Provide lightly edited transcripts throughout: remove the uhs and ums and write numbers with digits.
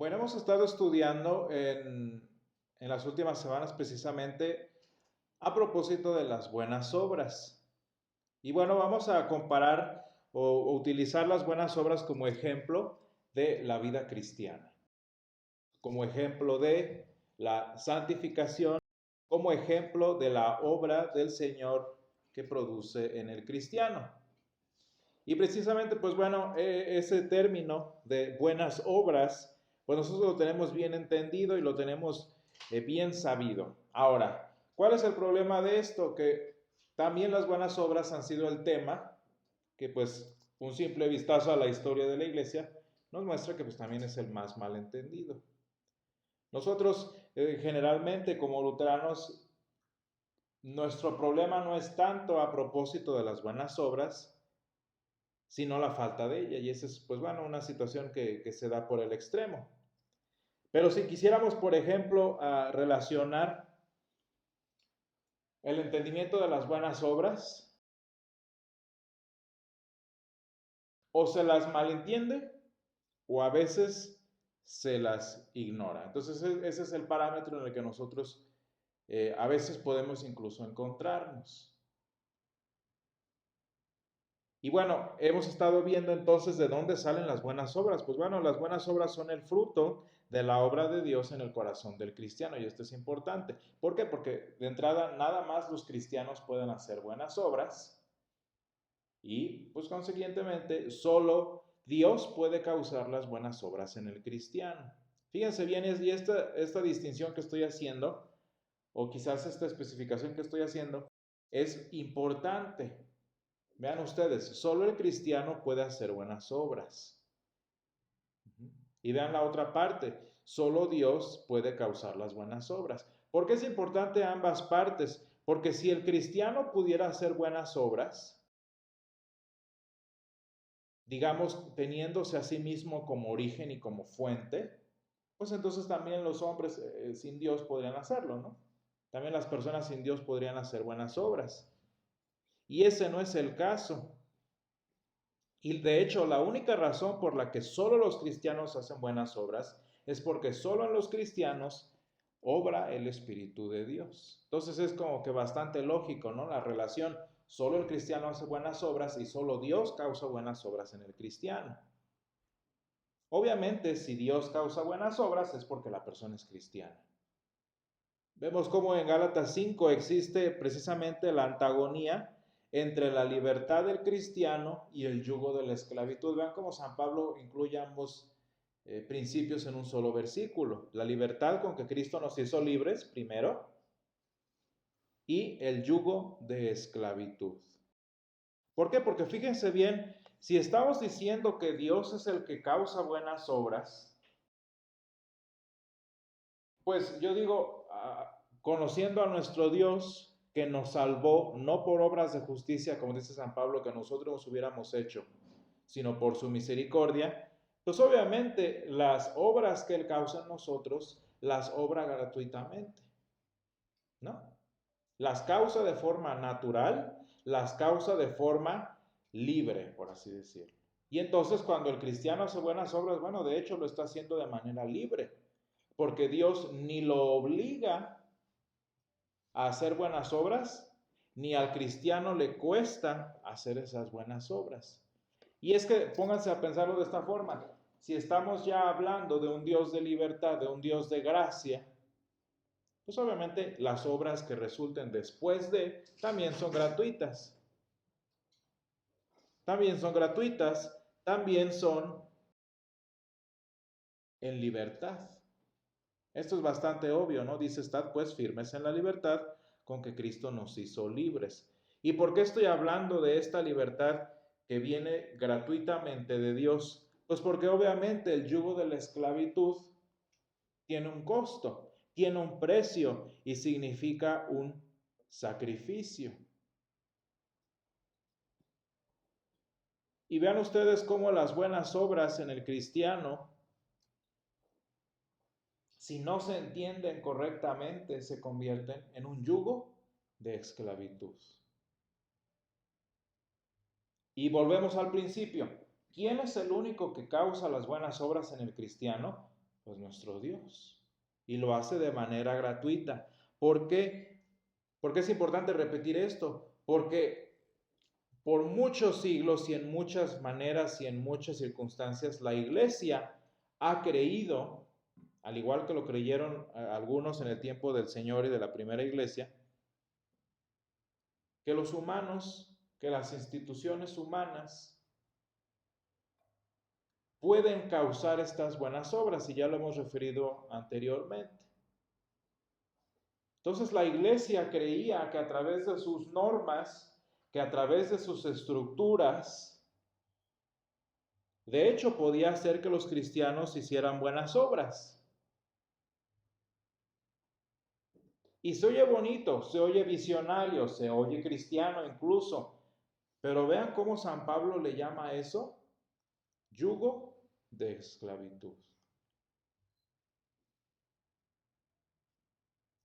Bueno, hemos estado estudiando en las últimas semanas precisamente a propósito de las buenas obras. Y bueno, vamos a comparar o utilizar las buenas obras como ejemplo de la vida cristiana, como ejemplo de la santificación, como ejemplo de la obra del Señor que produce en el cristiano. Y precisamente, pues bueno, ese término de buenas obras, pues nosotros lo tenemos bien entendido y lo tenemos bien sabido. Ahora, ¿cuál es el problema de esto? Que también las buenas obras han sido el tema, que pues un simple vistazo a la historia de la iglesia nos muestra que pues también es el más mal entendido. Nosotros generalmente como luteranos, nuestro problema no es tanto a propósito de las buenas obras, sino la falta de ella. Y esa es, pues bueno, una situación que se da por el extremo. Pero si quisiéramos, por ejemplo, relacionar el entendimiento de las buenas obras, o se las malentiende, o a veces se las ignora. Entonces ese es el parámetro en el que nosotros a veces podemos incluso encontrarnos. Y bueno, hemos estado viendo entonces de dónde salen las buenas obras. Pues bueno, las buenas obras son el fruto de la obra de Dios en el corazón del cristiano, y esto es importante. ¿Por qué? Porque de entrada nada más los cristianos pueden hacer buenas obras y pues consiguientemente solo Dios puede causar las buenas obras en el cristiano. Fíjense bien, y esta distinción que estoy haciendo, o quizás esta especificación que estoy haciendo, es importante. Vean ustedes, solo el cristiano puede hacer buenas obras. Y vean la otra parte, solo Dios puede causar las buenas obras. ¿Por qué es importante ambas partes? Porque si el cristiano pudiera hacer buenas obras, digamos, teniéndose a sí mismo como origen y como fuente, pues entonces también los hombres sin Dios podrían hacerlo, ¿no? También las personas sin Dios podrían hacer buenas obras. Y ese no es el caso. Y de hecho, la única razón por la que solo los cristianos hacen buenas obras es porque solo en los cristianos obra el Espíritu de Dios. Entonces es como que bastante lógico, ¿no? La relación, solo el cristiano hace buenas obras y solo Dios causa buenas obras en el cristiano. Obviamente, si Dios causa buenas obras es porque la persona es cristiana. Vemos cómo en Gálatas 5 existe precisamente la antagonía entre la libertad del cristiano y el yugo de la esclavitud. Vean cómo San Pablo incluye ambos principios en un solo versículo. La libertad con que Cristo nos hizo libres, primero, y el yugo de esclavitud. ¿Por qué? Porque fíjense bien, si estamos diciendo que Dios es el que causa buenas obras, pues yo digo, conociendo a nuestro Dios que nos salvó, no por obras de justicia, como dice San Pablo, que nosotros nos hubiéramos hecho, sino por su misericordia, pues obviamente las obras que Él causa en nosotros, las obra gratuitamente, ¿no? Las causa de forma natural, las causa de forma libre, por así decirlo. Y entonces cuando el cristiano hace buenas obras, bueno, de hecho lo está haciendo de manera libre, porque Dios ni lo obliga a hacer buenas obras, ni al cristiano le cuesta hacer esas buenas obras. Y es que pónganse a pensarlo de esta forma, si estamos ya hablando de un Dios de libertad, de un Dios de gracia, pues obviamente las obras que resulten después de también son gratuitas. También son gratuitas, también son en libertad. Esto es bastante obvio, ¿no? Dice, estad pues firmes en la libertad con que Cristo nos hizo libres. ¿Y por qué estoy hablando de esta libertad que viene gratuitamente de Dios? Pues porque obviamente el yugo de la esclavitud tiene un costo, tiene un precio y significa un sacrificio. Y vean ustedes cómo las buenas obras en el cristiano, si no se entienden correctamente, se convierten en un yugo de esclavitud. Y volvemos al principio. ¿Quién es el único que causa las buenas obras en el cristiano? Pues nuestro Dios. Y lo hace de manera gratuita. ¿Por qué? ¿Por qué es importante repetir esto? Porque por muchos siglos y en muchas maneras y en muchas circunstancias, la iglesia ha creído, al igual que lo creyeron algunos en el tiempo del Señor y de la primera iglesia, que los humanos, que las instituciones humanas pueden causar estas buenas obras, y ya lo hemos referido anteriormente. Entonces la iglesia creía que a través de sus normas, que a través de sus estructuras, de hecho podía hacer que los cristianos hicieran buenas obras. Y se oye bonito, se oye visionario, se oye cristiano incluso, pero vean cómo San Pablo le llama a eso yugo de esclavitud.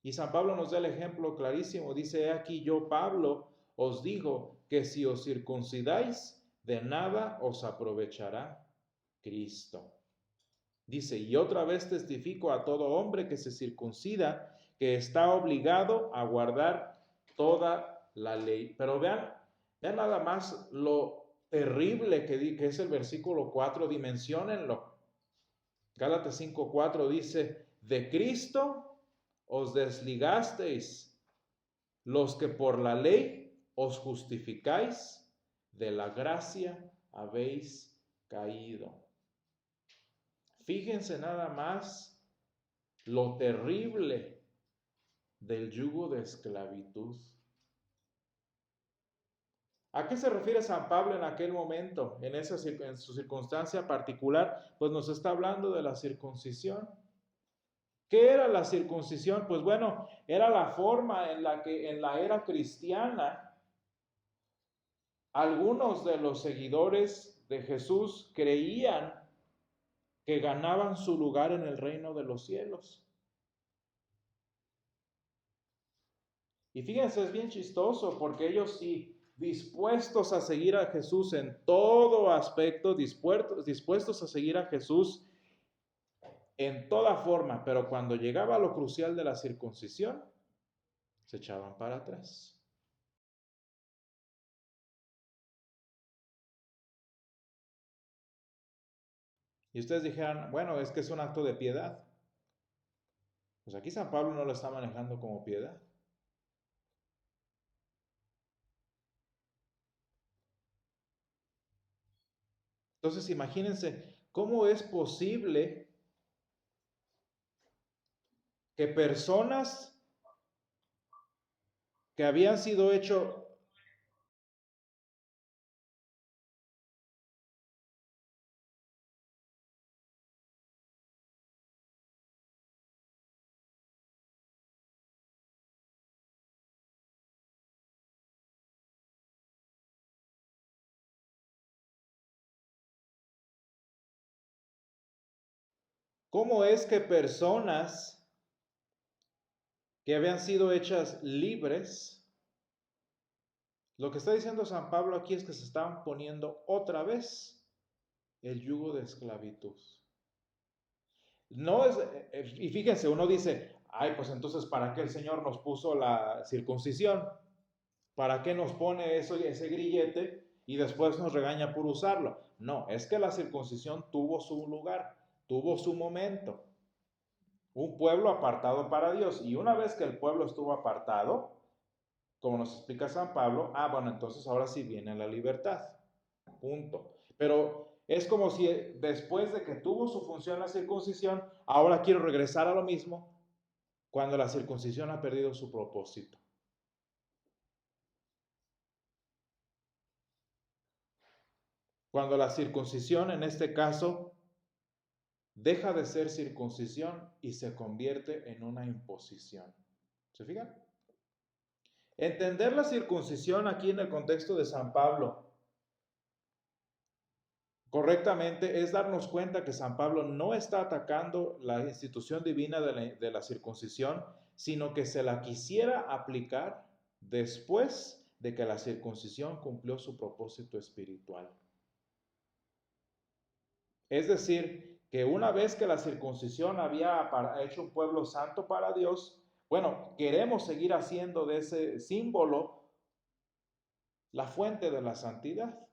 Y San Pablo nos da el ejemplo clarísimo. Dice: "He aquí yo, Pablo, os digo que si os circuncidáis, de nada os aprovechará Cristo". Dice: "Y otra vez testifico a todo hombre que se circuncida, que está obligado a guardar toda la ley". Pero vean nada más lo terrible que es el versículo 4, dimensionenlo. Gálatas 5:4 dice: "De Cristo os desligasteis, los que por la ley os justificáis, de la gracia habéis caído". Fíjense nada más lo terrible del yugo de esclavitud. ¿A qué se refiere San Pablo en aquel momento, en su circunstancia particular? Pues nos está hablando de la circuncisión. ¿Qué era la circuncisión? Pues bueno, era la forma en la que en la era cristiana algunos de los seguidores de Jesús creían que ganaban su lugar en el reino de los cielos. Y fíjense, es bien chistoso porque ellos sí, dispuestos a seguir a Jesús en todo aspecto, dispuestos a seguir a Jesús en toda forma, pero cuando llegaba lo crucial de la circuncisión, se echaban para atrás. Y ustedes dijeran: bueno, es que es un acto de piedad. Pues aquí San Pablo no lo está manejando como piedad. Entonces imagínense, ¿cómo es posible que personas que habían sido hechos, cómo es que personas que habían sido hechas libres, lo que está diciendo San Pablo aquí es que se estaban poniendo otra vez el yugo de esclavitud? No es, y fíjense, uno dice: ay, pues entonces, ¿para qué el Señor nos puso la circuncisión? ¿Para qué nos pone eso, ese grillete, y después nos regaña por usarlo? No, es que la circuncisión tuvo su lugar, tuvo su momento. Un pueblo apartado para Dios. Y una vez que el pueblo estuvo apartado, como nos explica San Pablo, bueno, entonces ahora sí viene la libertad. Punto. Pero es como si después de que tuvo su función la circuncisión, ahora quiero regresar a lo mismo cuando la circuncisión ha perdido su propósito. Cuando la circuncisión, en este caso, deja de ser circuncisión y se convierte en una imposición. ¿Se fijan? Entender la circuncisión aquí en el contexto de San Pablo correctamente es darnos cuenta que San Pablo no está atacando la institución divina de la circuncisión, sino que se la quisiera aplicar después de que la circuncisión cumplió su propósito espiritual. Es decir, que una vez que la circuncisión había hecho un pueblo santo para Dios, bueno, queremos seguir haciendo de ese símbolo la fuente de la santidad.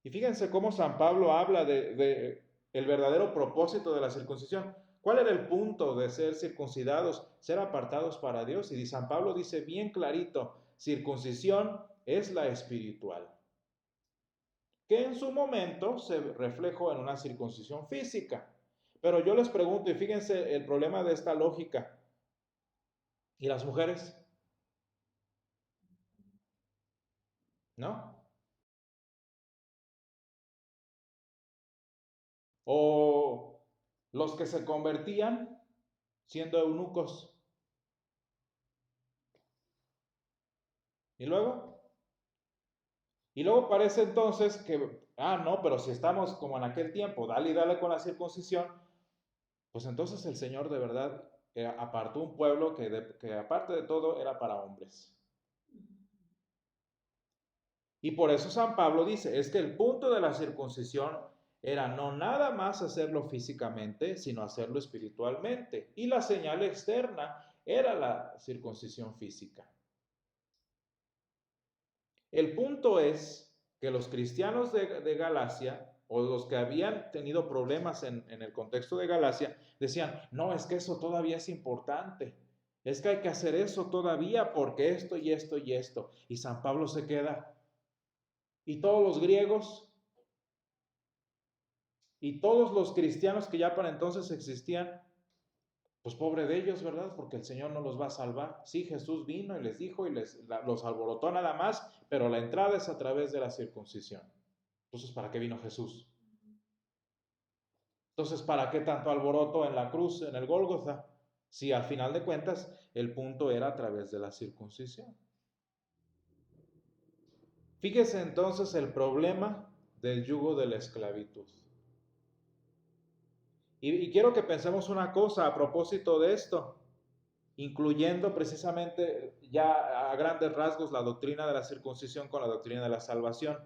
Y fíjense cómo San Pablo habla de el verdadero propósito de la circuncisión. ¿Cuál era el punto de ser circuncidados? Ser apartados para Dios. Y San Pablo dice bien clarito, circuncisión es la espiritual, que en su momento se reflejó en una circuncisión física. Pero yo les pregunto, y fíjense el problema de esta lógica, ¿y las mujeres? ¿No? O los que se convertían siendo eunucos. ¿Y luego? Y luego parece entonces que, no, pero si estamos como en aquel tiempo, dale y dale con la circuncisión, pues entonces el Señor de verdad apartó un pueblo que aparte de todo era para hombres. Y por eso San Pablo dice, es que el punto de la circuncisión era no nada más hacerlo físicamente, sino hacerlo espiritualmente. Y la señal externa era la circuncisión física. El punto es que los cristianos de Galacia, o los que habían tenido problemas en el contexto de Galacia, decían, no, es que eso todavía es importante. Es que hay que hacer eso todavía porque esto y esto y esto. Y San Pablo se queda. Y todos los griegos y todos los cristianos que ya para entonces existían, pues pobre de ellos, ¿verdad? Porque el Señor no los va a salvar. Sí, Jesús vino y les dijo y los alborotó nada más, pero la entrada es a través de la circuncisión. Entonces, ¿para qué vino Jesús? Entonces, ¿para qué tanto alboroto en la cruz, en el Gólgota? Si al final de cuentas el punto era a través de la circuncisión. Fíjese entonces el problema del yugo de la esclavitud. Y quiero que pensemos una cosa a propósito de esto, incluyendo precisamente ya a grandes rasgos la doctrina de la circuncisión con la doctrina de la salvación.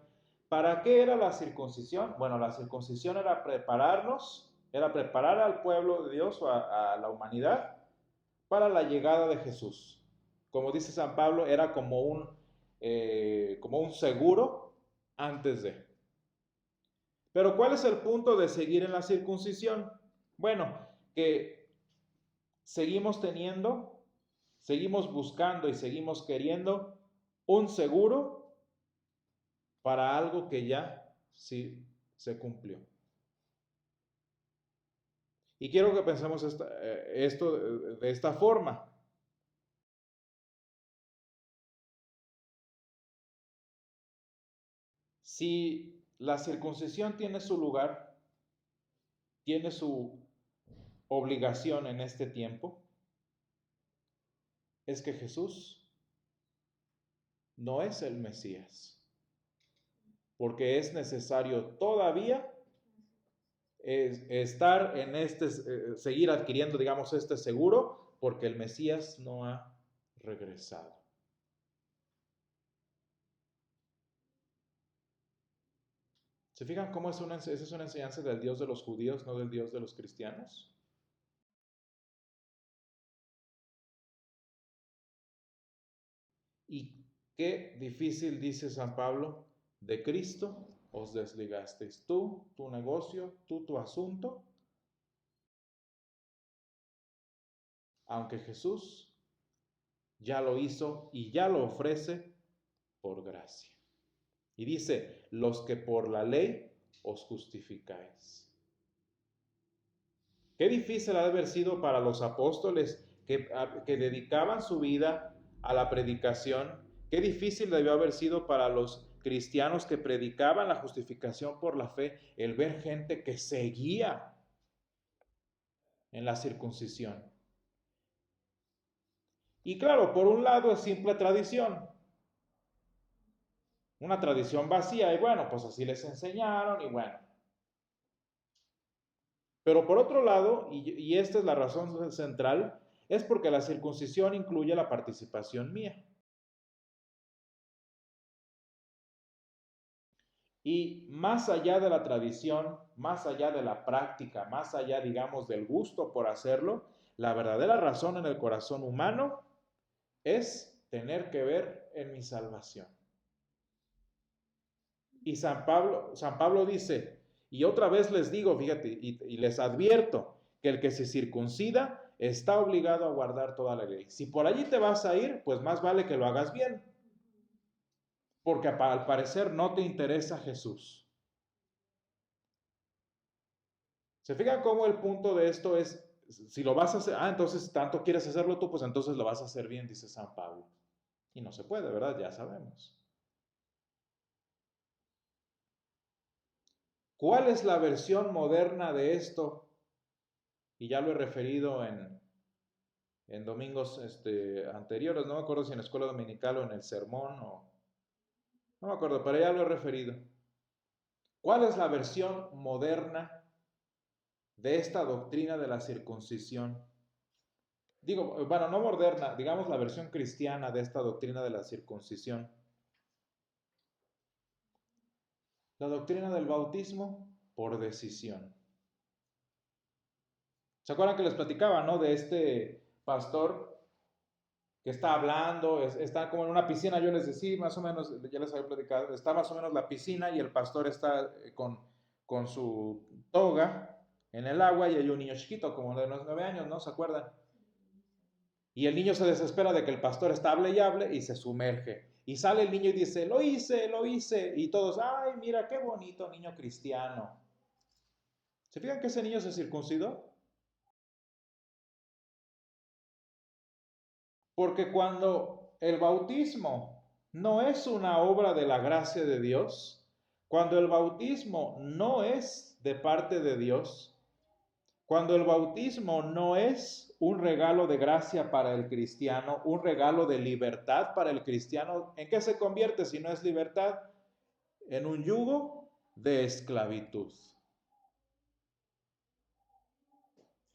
¿Para qué era la circuncisión? Bueno, la circuncisión era prepararnos, era preparar al pueblo de Dios o a la humanidad para la llegada de Jesús. Como dice San Pablo, era como un seguro antes de. Pero ¿cuál es el punto de seguir en la circuncisión? Bueno, que seguimos teniendo, seguimos buscando y seguimos queriendo un seguro para algo que ya sí se cumplió. Y quiero que pensemos esto de esta forma. Si la circuncisión tiene su lugar, tiene su obligación en este tiempo, es que Jesús no es el Mesías, porque es necesario todavía estar en seguir adquiriendo, digamos, este seguro, porque el Mesías no ha regresado. ¿Se fijan cómo esa es una enseñanza del Dios de los judíos, no del Dios de los cristianos? Y qué difícil, dice San Pablo, de Cristo os desligasteis. Tú, tu negocio, tú, tu asunto, aunque Jesús ya lo hizo y ya lo ofrece por gracia. Y dice, los que por la ley os justificáis. Qué difícil ha de haber sido para los apóstoles que dedicaban su vida a la predicación. Qué difícil debió haber sido para los cristianos que predicaban la justificación por la fe, el ver gente que seguía en la circuncisión. Y claro, por un lado es simple tradición, una tradición vacía, y bueno, pues así les enseñaron, y bueno. Pero por otro lado, y esta es la razón central, es porque la circuncisión incluye la participación mía. Y más allá de la tradición, más allá de la práctica, más allá, digamos, del gusto por hacerlo, la verdadera razón en el corazón humano es tener que ver en mi salvación. Y San Pablo dice, y otra vez les digo, fíjate, y les advierto, que el que se circuncida está obligado a guardar toda la ley. Si por allí te vas a ir, pues más vale que lo hagas bien, porque al parecer no te interesa Jesús. ¿Se fijan cómo el punto de esto es, si lo vas a hacer, entonces tanto quieres hacerlo tú, pues entonces lo vas a hacer bien, dice San Pablo. Y no se puede, ¿verdad? Ya sabemos. ¿Cuál es la versión moderna de esto? Y ya lo he referido en domingos anteriores, no me acuerdo si en la escuela dominical o en el sermón, no me acuerdo, pero ya lo he referido. ¿Cuál es la versión moderna de esta doctrina de la circuncisión? Digo, bueno, no moderna, digamos la versión cristiana de esta doctrina de la circuncisión. La doctrina del bautismo por decisión. ¿Se acuerdan que les platicaba, no? De este pastor que está hablando, está como en una piscina, yo les decía, más o menos, ya les había platicado, está más o menos la piscina y el pastor está con su toga en el agua y hay un niño chiquito, como de unos 9 años, ¿no? ¿Se acuerdan? Y el niño se desespera de que el pastor está hable y se sumerge. Y sale el niño y dice, lo hice, lo hice. Y todos, ay, mira qué bonito niño cristiano. ¿Se fijan que ese niño se circuncidó? Porque cuando el bautismo no es una obra de la gracia de Dios, cuando el bautismo no es de parte de Dios, cuando el bautismo no es un regalo de gracia para el cristiano, un regalo de libertad para el cristiano, ¿en qué se convierte si no es libertad? En un yugo de esclavitud.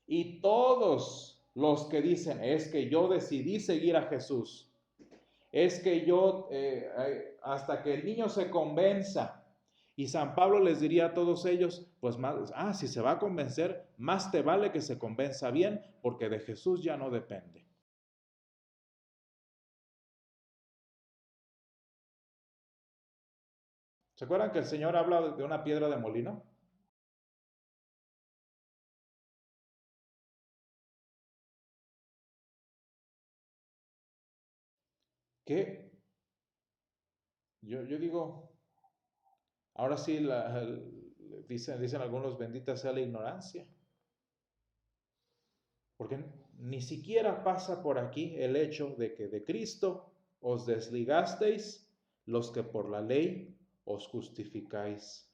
Y todos los que dicen, es que yo decidí seguir a Jesús, es que yo, hasta que el niño se convenza, y San Pablo les diría a todos ellos, pues más, si se va a convencer, más te vale que se convenza bien, porque de Jesús ya no depende. ¿Se acuerdan que el Señor habla de una piedra de molino? Que yo digo, ahora sí, dicen algunos, bendita sea la ignorancia. Porque ni siquiera pasa por aquí el hecho de que de Cristo os desligasteis los que por la ley os justificáis.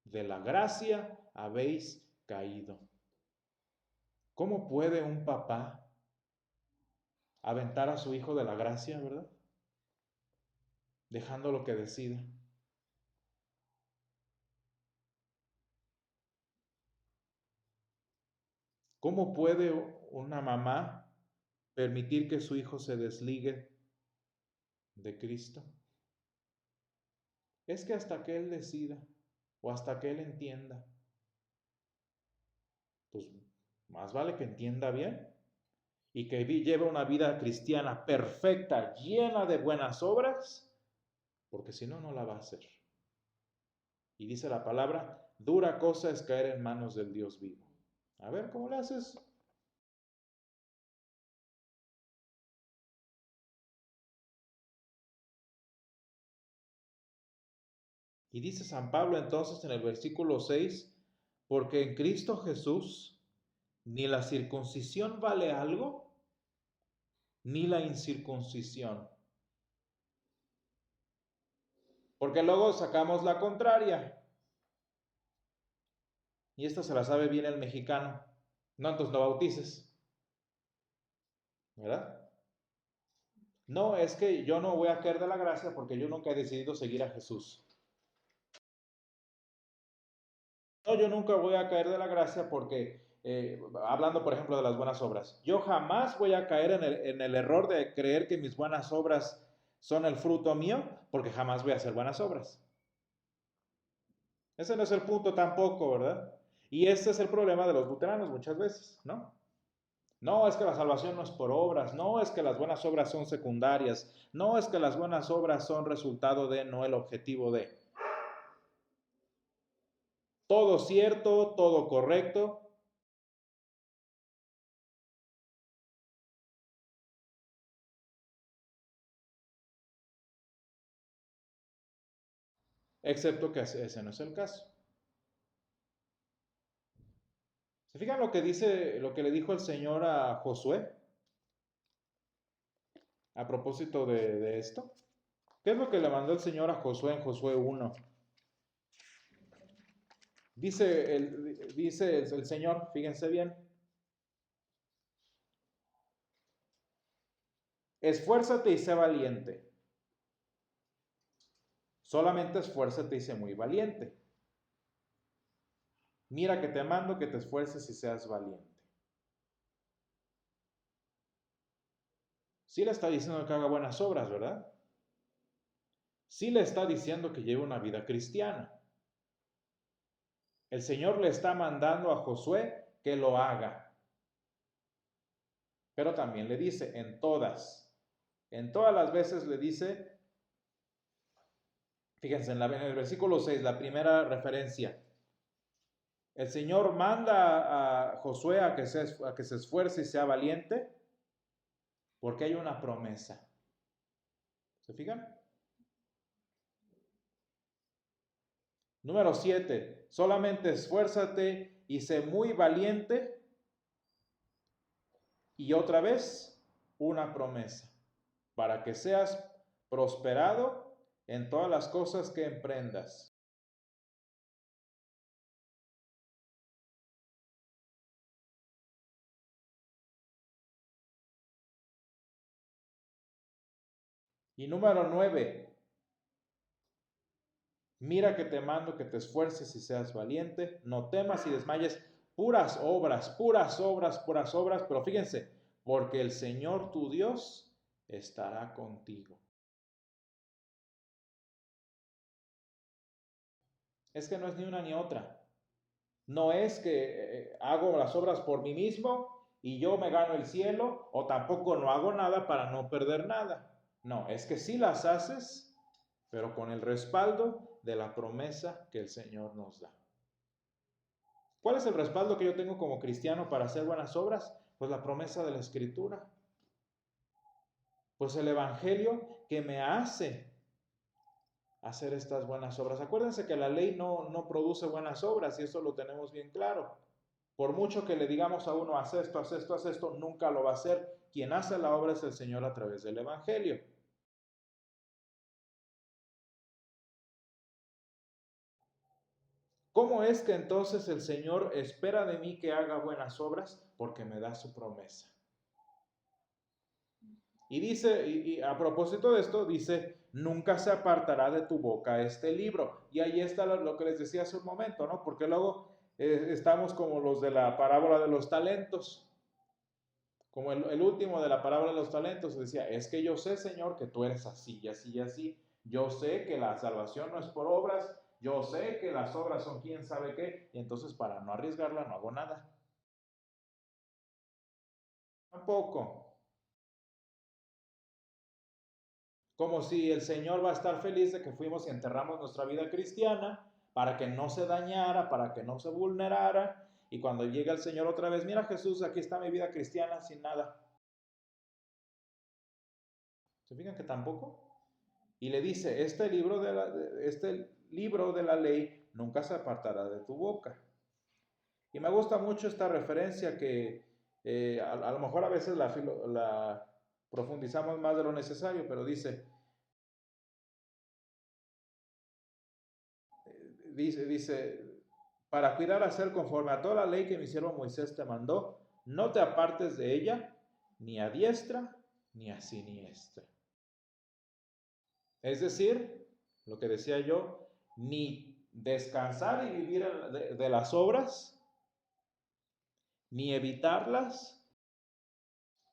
De la gracia habéis caído. ¿Cómo puede un papá aventar a su hijo de la gracia, verdad? Dejándolo que decida. ¿Cómo puede una mamá permitir que su hijo se desligue de Cristo? Es que hasta que él decida o hasta que él entienda, pues más vale que entienda bien y que lleve una vida cristiana perfecta, llena de buenas obras, porque si no, no la va a hacer. Y dice la palabra, dura cosa es caer en manos del Dios vivo. A ver, ¿cómo le haces? Y dice San Pablo entonces en el versículo 6, porque en Cristo Jesús ni la circuncisión vale algo, ni la incircuncisión. Porque luego sacamos la contraria. Y esta se la sabe bien el mexicano. No, entonces no bautices. ¿Verdad? No, es que yo no voy a caer de la gracia porque yo nunca he decidido seguir a Jesús. No, yo nunca voy a caer de la gracia porque, hablando por ejemplo de las buenas obras, yo jamás voy a caer en el error de creer que mis buenas obras son el fruto mío porque jamás voy a hacer buenas obras. Ese no es el punto tampoco, ¿verdad? Y este es el problema de los luteranos muchas veces, ¿no? No, es que la salvación no es por obras, no es que las buenas obras son secundarias, no es que las buenas obras son resultado de, no el objetivo de. Todo cierto, todo correcto, excepto que ese no es el caso. ¿Se fijan lo que dice, lo que le dijo el Señor a Josué a propósito de esto? ¿Qué es lo que le mandó el Señor a Josué en Josué 1? Dice el Señor, fíjense bien, esfuérzate y sé valiente. Solamente esfuérzate y sé muy valiente. Mira que te mando que te esfuerces y seas valiente. Sí le está diciendo que haga buenas obras, ¿verdad? Sí le está diciendo que lleve una vida cristiana. El Señor le está mandando a Josué que lo haga. Pero también le dice, en todas las veces le dice, fíjense en el versículo 6, la primera referencia. El Señor manda a Josué a que se esfuerce y sea valiente porque hay una promesa. ¿Se fijan? Número 7, solamente esfuérzate y sé muy valiente. Y otra vez, una promesa, para que seas prosperado en todas las cosas que emprendas. Y número 9, mira que te mando que te esfuerces y seas valiente, no temas y desmayes, puras obras, puras obras, puras obras, pero fíjense, porque el Señor tu Dios estará contigo. Es que no es ni una ni otra. No es que hago las obras por mí mismo y yo me gano el cielo, o tampoco no hago nada para no perder nada. No, es que sí las haces, pero con el respaldo de la promesa que el Señor nos da. ¿Cuál es el respaldo que yo tengo como cristiano para hacer buenas obras? Pues la promesa de la Escritura. Pues el Evangelio que me hace hacer estas buenas obras. Acuérdense que la ley no produce buenas obras y eso lo tenemos bien claro. Por mucho que le digamos a uno, haz esto, haz esto, haz esto, nunca lo va a hacer. Quien hace la obra es el Señor a través del Evangelio. ¿Cómo es que entonces el Señor espera de mí que haga buenas obras? Porque me da su promesa. Y dice, y a propósito de esto, dice, nunca se apartará de tu boca este libro. Y ahí está lo que les decía hace un momento, ¿no? Porque luego estamos como los de la parábola de los talentos. Como el último de la parábola de los talentos, decía, es que yo sé, Señor, que tú eres así y así y así. Yo sé que la salvación no es por obras, yo sé que las obras son quién sabe qué, y entonces para no arriesgarla no hago nada. Tampoco. Como si el Señor va a estar feliz de que fuimos y enterramos nuestra vida cristiana para que no se dañara, para que no se vulnerara, y cuando llega el Señor otra vez, mira Jesús, aquí está mi vida cristiana sin nada. ¿Se fijan que tampoco? Y le dice, este libro de la ley nunca se apartará de tu boca. Y me gusta mucho esta referencia que a lo mejor a veces la profundizamos más de lo necesario, pero dice, para cuidar a ser conforme a toda la ley que mi siervo Moisés te mandó, no te apartes de ella, ni a diestra, ni a siniestra. Es decir, lo que decía yo, ni descansar y vivir de las obras, ni evitarlas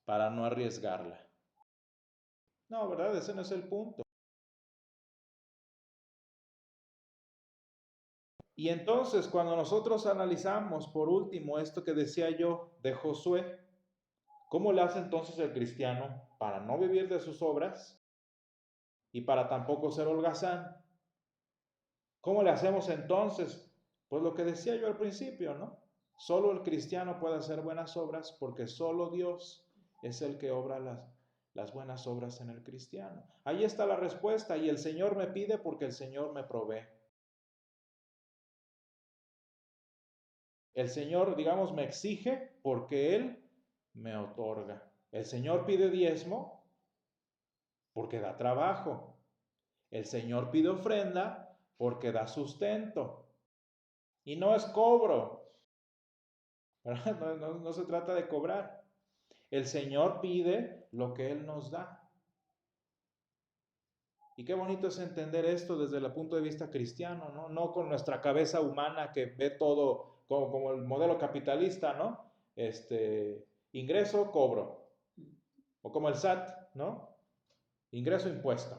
para no arriesgarla. No, ¿verdad? Ese no es el punto. Y entonces, cuando nosotros analizamos, por último, esto que decía yo de Josué, ¿cómo le hace entonces el cristiano para no vivir de sus obras y para tampoco ser holgazán? ¿Cómo le hacemos entonces? Pues lo que decía yo al principio, ¿no? Solo el cristiano puede hacer buenas obras porque solo Dios es el que obra las buenas obras en el cristiano. Ahí está la respuesta, y el Señor me pide porque el Señor me provee. El Señor, digamos, me exige porque Él me otorga. El Señor pide diezmo porque da trabajo. El Señor pide ofrenda porque da sustento. Y no es cobro, ¿verdad? No se trata de cobrar. El Señor pide lo que Él nos da. Y qué bonito es entender esto desde el punto de vista cristiano, ¿no? No con nuestra cabeza humana que ve todo como el modelo capitalista, ¿no? Ingreso, cobro. O como el SAT, ¿no? Ingreso, impuesto.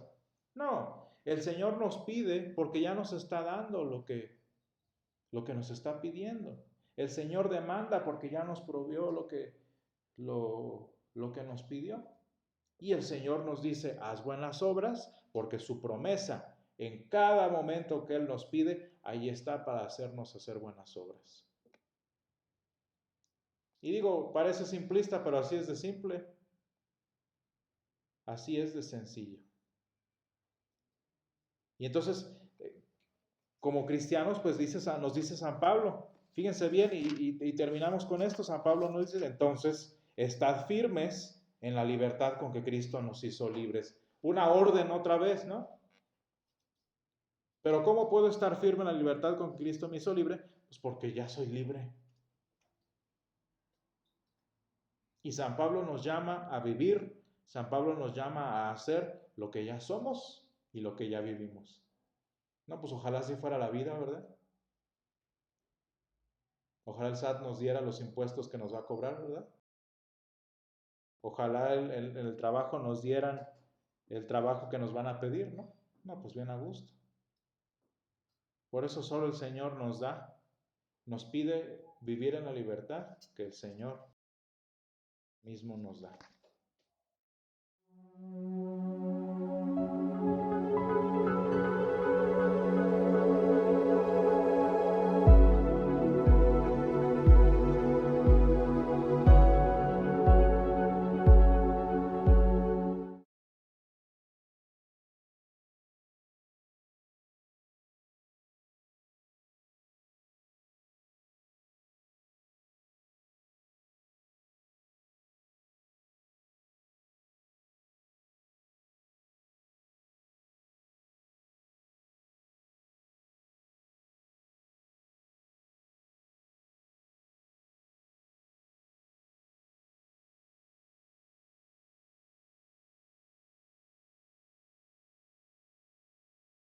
No, el Señor nos pide porque ya nos está dando lo que nos está pidiendo. El Señor demanda porque ya nos provió lo que nos pidió. Y el Señor nos dice, haz buenas obras, porque su promesa en cada momento que Él nos pide, ahí está para hacernos hacer buenas obras. Y digo, parece simplista, pero así es de simple. Así es de sencillo. Y entonces, como cristianos, pues nos dice San Pablo, fíjense bien, y terminamos con esto. San Pablo nos dice, entonces, estad firmes en la libertad con que Cristo nos hizo libres. Una orden otra vez, ¿no? Pero ¿cómo puedo estar firme en la libertad con que Cristo me hizo libre? Pues porque ya soy libre. Y San Pablo nos llama a vivir, San Pablo nos llama a hacer lo que ya somos y lo que ya vivimos. No, pues ojalá así fuera la vida, ¿verdad? Ojalá el SAT nos diera los impuestos que nos va a cobrar, ¿verdad? Ojalá el trabajo nos dieran el trabajo que nos van a pedir, ¿no? No, pues bien a gusto. Por eso solo el Señor nos pide vivir en la libertad que el Señor mismo nos da.